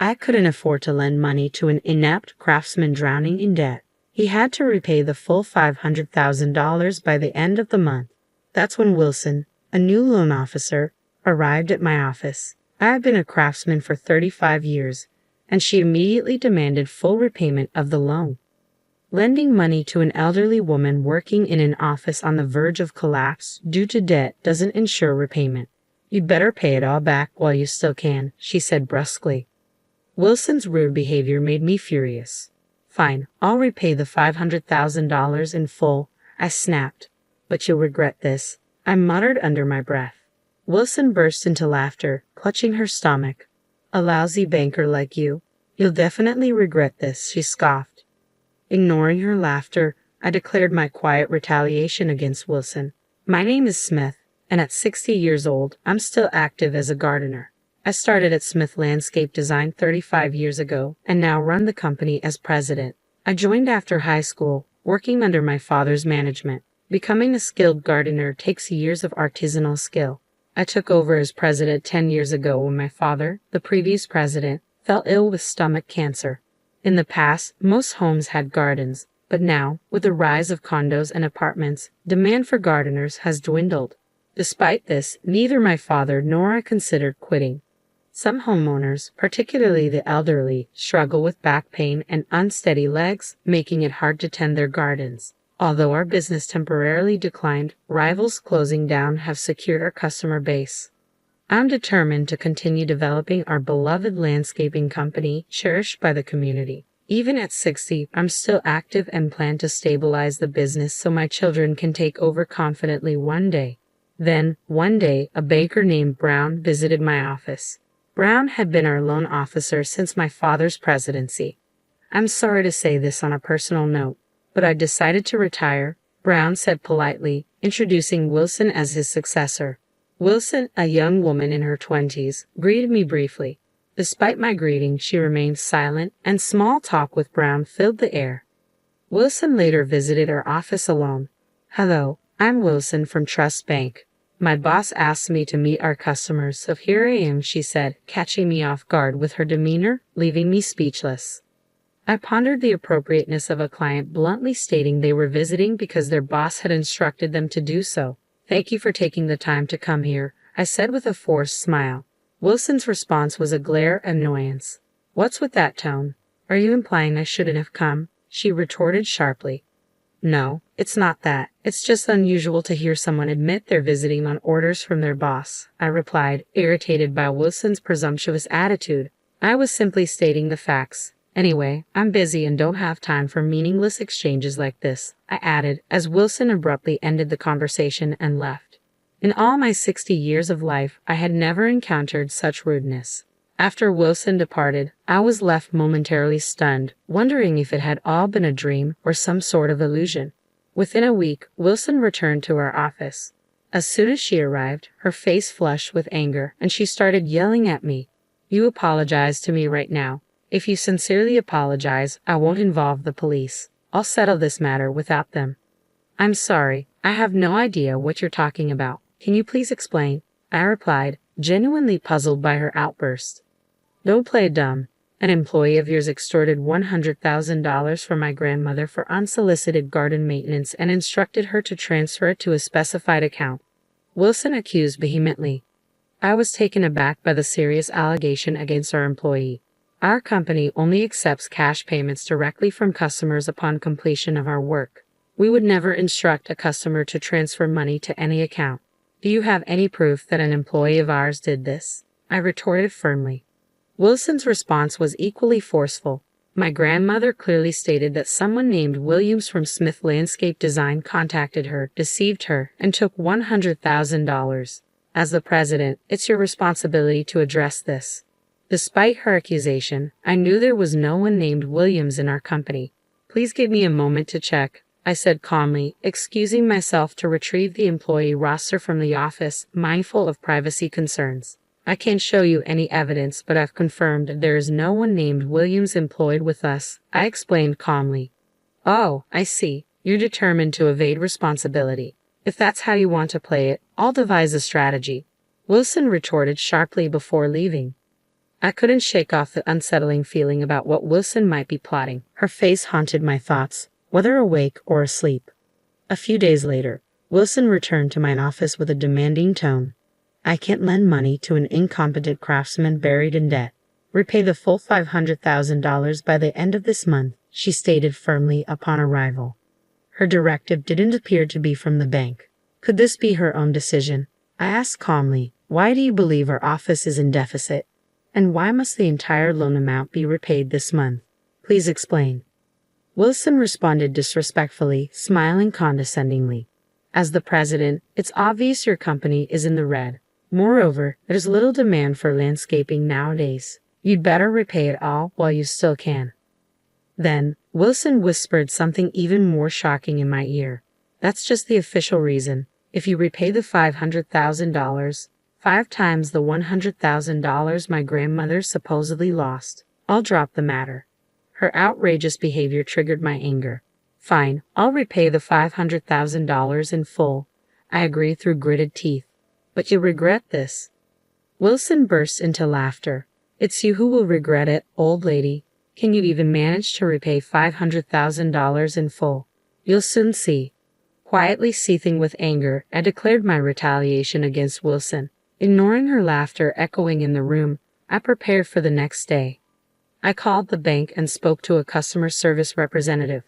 I couldn't afford to lend money to an inept craftsman drowning in debt. He had to repay the full $500,000 by the end of the month. That's when Wilson, a new loan officer, arrived at my office. I had been a craftsman for 35 years, and she immediately demanded full repayment of the loan. Lending money to an elderly woman working in an office on the verge of collapse due to debt doesn't ensure repayment. You'd better pay it all back while you still can, she said brusquely. Wilson's rude behavior made me furious. Fine, I'll repay the $500,000 in full, I snapped. But you'll regret this, I muttered under my breath. Wilson burst into laughter, clutching her stomach. A lousy banker like you. You'll definitely regret this, she scoffed. Ignoring her laughter, I declared my quiet retaliation against Wilson. My name is Smith, and at 60 years old, I'm still active as a gardener. I started at Smith Landscape Design 35 years ago, and now run the company as president. I joined after high school, working under my father's management. Becoming a skilled gardener takes years of artisanal skill. I took over as president 10 years ago when my father, the previous president, fell ill with stomach cancer. In the past, most homes had gardens, but now, with the rise of condos and apartments, demand for gardeners has dwindled. Despite this, neither my father nor I considered quitting. Some homeowners, particularly the elderly, struggle with back pain and unsteady legs, making it hard to tend their gardens. Although our business temporarily declined, rivals closing down have secured our customer base. I'm determined to continue developing our beloved landscaping company, cherished by the community. Even at 60, I'm still active and plan to stabilize the business so my children can take over confidently one day. Then, one day, a banker named Brown visited my office. Brown had been our loan officer since my father's presidency. I'm sorry to say this on a personal note, but I decided to retire, Brown said politely, introducing Wilson as his successor. Wilson, a young woman in her 20s, greeted me briefly. Despite my greeting, she remained silent, and small talk with Brown filled the air. Wilson later visited our office alone. Hello, I'm Wilson from Trust Bank. My boss asked me to meet our customers, so here I am, she said, catching me off guard with her demeanor, leaving me speechless. I pondered the appropriateness of a client bluntly stating they were visiting because their boss had instructed them to do so. Thank you for taking the time to come here, I said with a forced smile. Wilson's response was a glare of annoyance. What's with that tone? Are you implying I shouldn't have come? She retorted sharply. No, it's not that. It's just unusual to hear someone admit they're visiting on orders from their boss, I replied, irritated by Wilson's presumptuous attitude. I was simply stating the facts. Anyway, I'm busy and don't have time for meaningless exchanges like this, I added, as Wilson abruptly ended the conversation and left. In all my 60 years of life, I had never encountered such rudeness. After Wilson departed, I was left momentarily stunned, wondering if it had all been a dream or some sort of illusion. Within a week, Wilson returned to our office. As soon as she arrived, her face flushed with anger, and she started yelling at me. You apologize to me right now. If you sincerely apologize, I won't involve the police. I'll settle this matter without them. I'm sorry, I have no idea what you're talking about. Can you please explain? I replied, genuinely puzzled by her outburst. Don't play dumb. An employee of yours extorted $100,000 from my grandmother for unsolicited garden maintenance and instructed her to transfer it to a specified account. Wilson accused vehemently. I was taken aback by the serious allegation against our employee. Our company only accepts cash payments directly from customers upon completion of our work. We would never instruct a customer to transfer money to any account. Do you have any proof that an employee of ours did this? I retorted firmly. Wilson's response was equally forceful. My grandmother clearly stated that someone named Williams from Smith Landscape Design contacted her, deceived her, and took $100,000. As the president, it's your responsibility to address this. Despite her accusation, I knew there was no one named Williams in our company. Please give me a moment to check, I said calmly, excusing myself to retrieve the employee roster from the office, mindful of privacy concerns. I can't show you any evidence, but I've confirmed there is no one named Williams employed with us, I explained calmly. Oh, I see. You're determined to evade responsibility. If that's how you want to play it, I'll devise a strategy. Wilson retorted sharply before leaving. I couldn't shake off the unsettling feeling about what Wilson might be plotting. Her face haunted my thoughts, whether awake or asleep. A few days later, Wilson returned to my office with a demanding tone. I can't lend money to an incompetent craftsman buried in debt. Repay the full $500,000 by the end of this month, she stated firmly upon arrival. Her directive didn't appear to be from the bank. Could this be her own decision? I asked calmly, why do you believe our office is in deficit? And why must the entire loan amount be repaid this month? Please explain. Wilson responded disrespectfully, smiling condescendingly. As the president, it's obvious your company is in the red. Moreover, there's little demand for landscaping nowadays. You'd better repay it all while you still can. Then, Wilson whispered something even more shocking in my ear. That's just the official reason. If you repay the $500,000, 5 times the $100,000 my grandmother supposedly lost, I'll drop the matter. Her outrageous behavior triggered my anger. Fine, I'll repay the $500,000 in full, I agree through gritted teeth. But you'll regret this. Wilson burst into laughter. It's you who will regret it, old lady. Can you even manage to repay $500,000 in full? You'll soon see. Quietly seething with anger, I declared my retaliation against Wilson. Ignoring her laughter echoing in the room, I prepared for the next day. I called the bank and spoke to a customer service representative.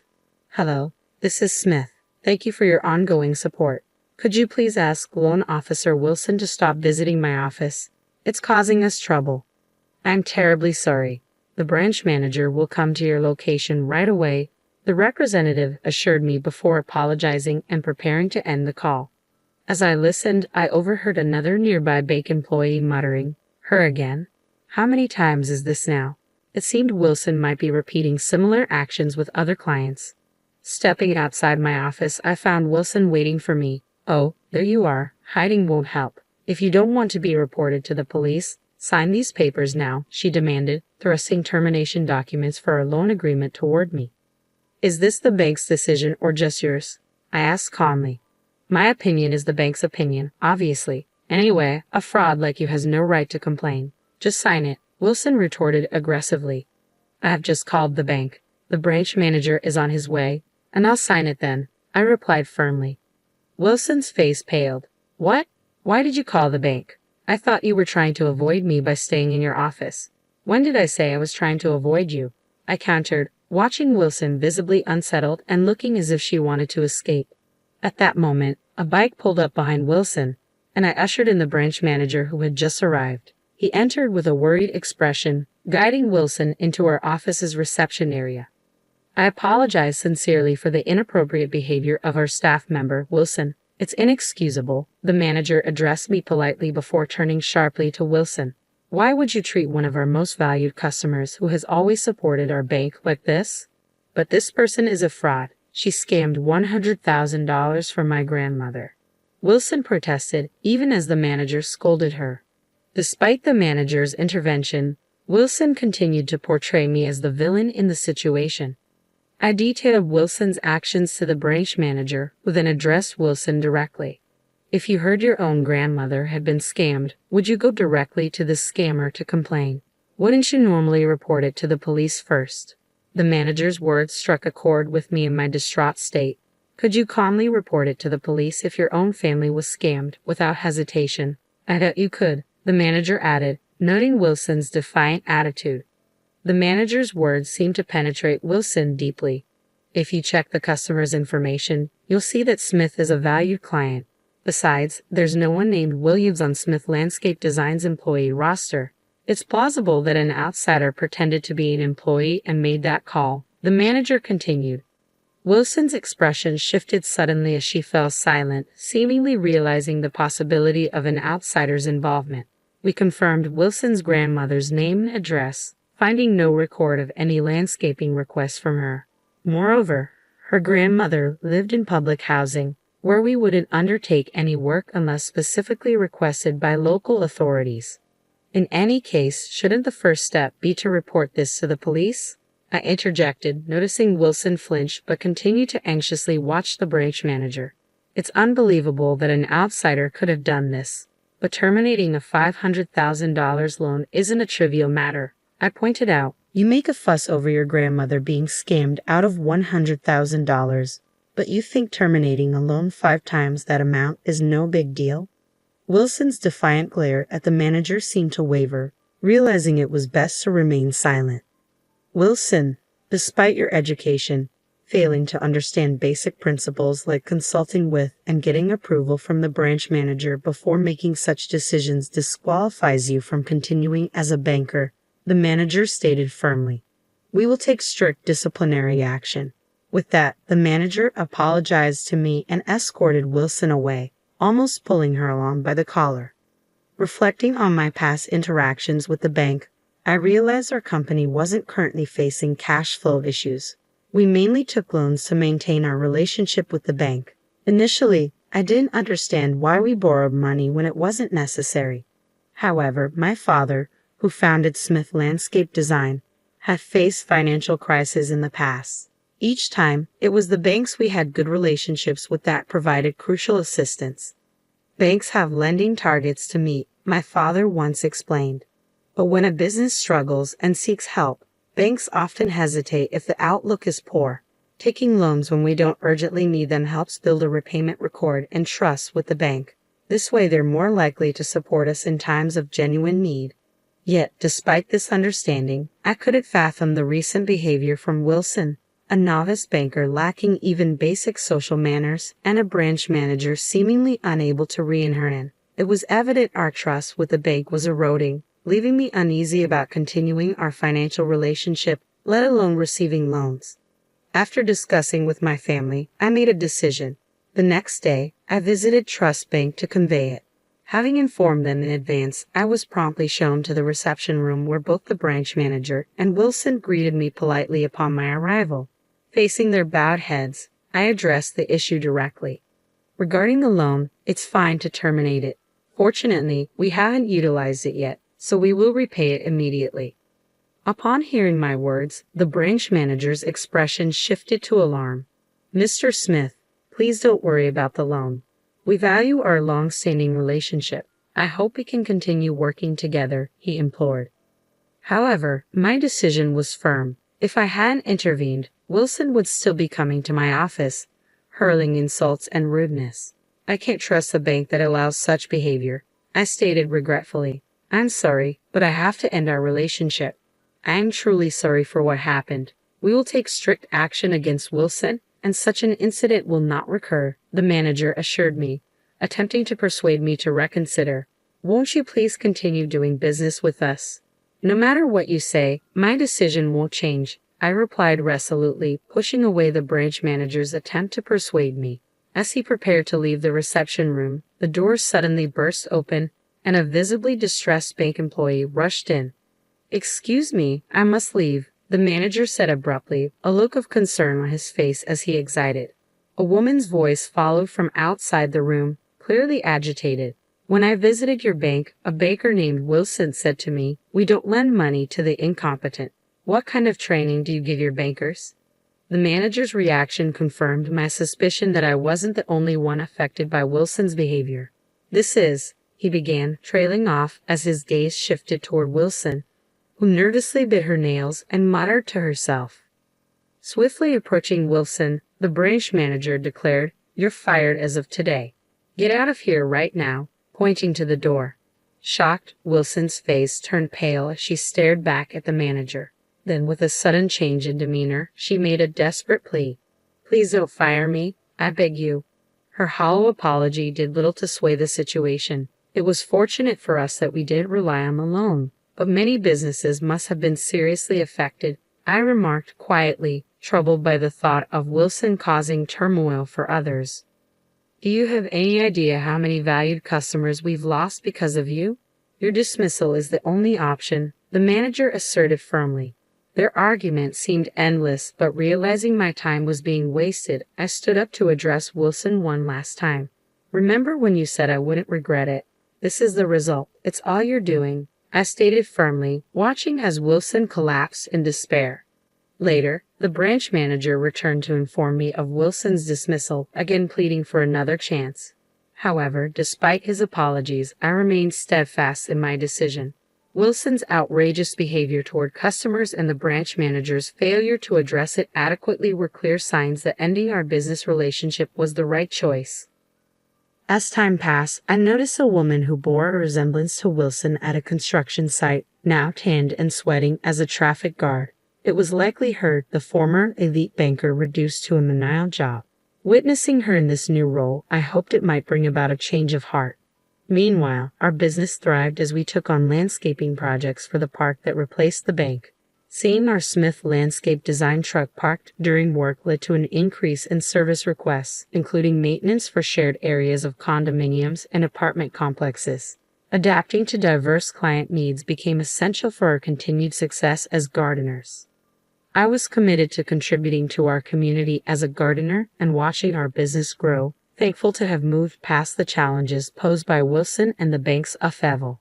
Hello, this is Smith. Thank you for your ongoing support. Could you please ask Loan Officer Wilson to stop visiting my office? It's causing us trouble. I'm terribly sorry. The branch manager will come to your location right away, the representative assured me before apologizing and preparing to end the call. As I listened, I overheard another nearby bank employee muttering, "Her again? How many times is this now?" It seemed Wilson might be repeating similar actions with other clients. Stepping outside my office, I found Wilson waiting for me. "Oh, there you are. Hiding won't help. If you don't want to be reported to the police, sign these papers now," she demanded, thrusting termination documents for a loan agreement toward me. "Is this the bank's decision or just yours?" I asked calmly. "My opinion is the bank's opinion, obviously. Anyway, a fraud like you has no right to complain. Just sign it," Wilson retorted aggressively. "I have just called the bank. The branch manager is on his way, and I'll sign it then," I replied firmly. Wilson's face paled. "What? Why did you call the bank? I thought you were trying to avoid me by staying in your office." "When did I say I was trying to avoid you?" I countered, watching Wilson visibly unsettled and looking as if she wanted to escape. At that moment, a bike pulled up behind Wilson, and I ushered in the branch manager who had just arrived. He entered with a worried expression, guiding Wilson into our office's reception area. "I apologize sincerely for the inappropriate behavior of our staff member, Wilson. It's inexcusable," the manager addressed me politely before turning sharply to Wilson. "Why would you treat one of our most valued customers who has always supported our bank like this? But this person is a fraud. She scammed $100,000 from my grandmother." Wilson protested, even as the manager scolded her. Despite the manager's intervention, Wilson continued to portray me as the villain in the situation. I detailed Wilson's actions to the branch manager, who then addressed Wilson directly. "If you heard your own grandmother had been scammed, would you go directly to the scammer to complain? Wouldn't you normally report it to the police first?" The manager's words struck a chord with me in my distraught state. "Could you calmly report it to the police if your own family was scammed, without hesitation?" "I doubt you could," the manager added, noting Wilson's defiant attitude. The manager's words seemed to penetrate Wilson deeply. "If you check the customer's information, you'll see that Smith is a valued client. Besides, there's no one named Williams on Smith Landscape Design's employee roster. It's plausible that an outsider pretended to be an employee and made that call," the manager continued. Wilson's expression shifted suddenly as she fell silent, seemingly realizing the possibility of an outsider's involvement. We confirmed Wilson's grandmother's name and address, finding no record of any landscaping requests from her. Moreover, her grandmother lived in public housing, where we wouldn't undertake any work unless specifically requested by local authorities. In any case, shouldn't the first step be to report this to the police? I interjected, noticing Wilson flinch but continued to anxiously watch the branch manager. "It's unbelievable that an outsider could have done this." But terminating a $500,000 loan isn't a trivial matter, I pointed out. You make a fuss over your grandmother being scammed out of $100,000, but you think terminating a loan 5 times that amount is no big deal? Wilson's defiant glare at the manager seemed to waver, realizing it was best to remain silent. Wilson, despite your education, failing to understand basic principles like consulting with and getting approval from the branch manager before making such decisions disqualifies you from continuing as a banker, the manager stated firmly. We will take strict disciplinary action. With that, the manager apologized to me and escorted Wilson away, almost pulling her along by the collar. Reflecting on my past interactions with the bank, I realized our company wasn't currently facing cash flow issues. We mainly took loans to maintain our relationship with the bank. Initially, I didn't understand why we borrowed money when it wasn't necessary. However, my father, who founded Smith Landscape Design, had faced financial crises in the past. Each time, it was the banks we had good relationships with that provided crucial assistance. Banks have lending targets to meet, my father once explained. But when a business struggles and seeks help, banks often hesitate if the outlook is poor. Taking loans when we don't urgently need them helps build a repayment record and trust with the bank. This way they're more likely to support us in times of genuine need. Yet, despite this understanding, I couldn't fathom the recent behavior from Wilson, a novice banker lacking even basic social manners and a branch manager seemingly unable to rein her in. It was evident our trust with the bank was eroding, leaving me uneasy about continuing our financial relationship, let alone receiving loans. After discussing with my family, I made a decision. The next day, I visited Trust Bank to convey it. Having informed them in advance, I was promptly shown to the reception room where both the branch manager and Wilson greeted me politely upon my arrival. Facing their bowed heads, I addressed the issue directly. Regarding the loan, it's fine to terminate it. Fortunately, we haven't utilized it yet, so we will repay it immediately. Upon hearing my words, the branch manager's expression shifted to alarm. Mr. Smith, please don't worry about the loan. We value our long-standing relationship. I hope we can continue working together, he implored. However, my decision was firm. If I hadn't intervened, Wilson would still be coming to my office, hurling insults and rudeness. I can't trust a bank that allows such behavior, I stated regretfully. I'm sorry, but I have to end our relationship. I am truly sorry for what happened. We will take strict action against Wilson, and such an incident will not recur, the manager assured me, attempting to persuade me to reconsider. Won't you please continue doing business with us? No matter what you say, my decision won't change, I replied resolutely, pushing away the branch manager's attempt to persuade me. As he prepared to leave the reception room, the door suddenly burst open, and a visibly distressed bank employee rushed in. Excuse me, I must leave, the manager said abruptly, a look of concern on his face as he exited. A woman's voice followed from outside the room, clearly agitated. When I visited your bank, a banker named Wilson said to me, "We don't lend money to the incompetent." What kind of training do you give your bankers? The manager's reaction confirmed my suspicion that I wasn't the only one affected by Wilson's behavior. This is, he began, trailing off as his gaze shifted toward Wilson, who nervously bit her nails and muttered to herself. Swiftly approaching Wilson, the branch manager declared, "You're fired as of today. Get out of here right now," pointing to the door. Shocked, Wilson's face turned pale as she stared back at the manager. Then, with a sudden change in demeanor, she made a desperate plea. "Please don't fire me, I beg you." Her hollow apology did little to sway the situation. It was fortunate for us that we didn't rely on the loan, but many businesses must have been seriously affected, I remarked quietly, troubled by the thought of Wilson causing turmoil for others. "Do you have any idea how many valued customers we've lost because of you? Your dismissal is the only option," the manager asserted firmly. Their argument seemed endless, but realizing my time was being wasted, I stood up to address Wilson one last time. "Remember when you said I wouldn't regret it? This is the result. It's all you're doing," I stated firmly, watching as Wilson collapsed in despair. Later, the branch manager returned to inform me of Wilson's dismissal, again pleading for another chance. However, despite his apologies, I remained steadfast in my decision. Wilson's outrageous behavior toward customers and the branch manager's failure to address it adequately were clear signs that ending our business relationship was the right choice. As time passed, I noticed a woman who bore a resemblance to Wilson at a construction site, now tanned and sweating as a traffic guard. It was likely her, the former elite banker, reduced to a menial job. Witnessing her in this new role, I hoped it might bring about a change of heart. Meanwhile, our business thrived as we took on landscaping projects for the park that replaced the bank. Seeing our Smith landscape design truck parked during work led to an increase in service requests, including maintenance for shared areas of condominiums and apartment complexes. Adapting to diverse client needs became essential for our continued success as gardeners. I was committed to contributing to our community as a gardener and watching our business grow, thankful to have moved past the challenges posed by Wilson and the bank's upheaval.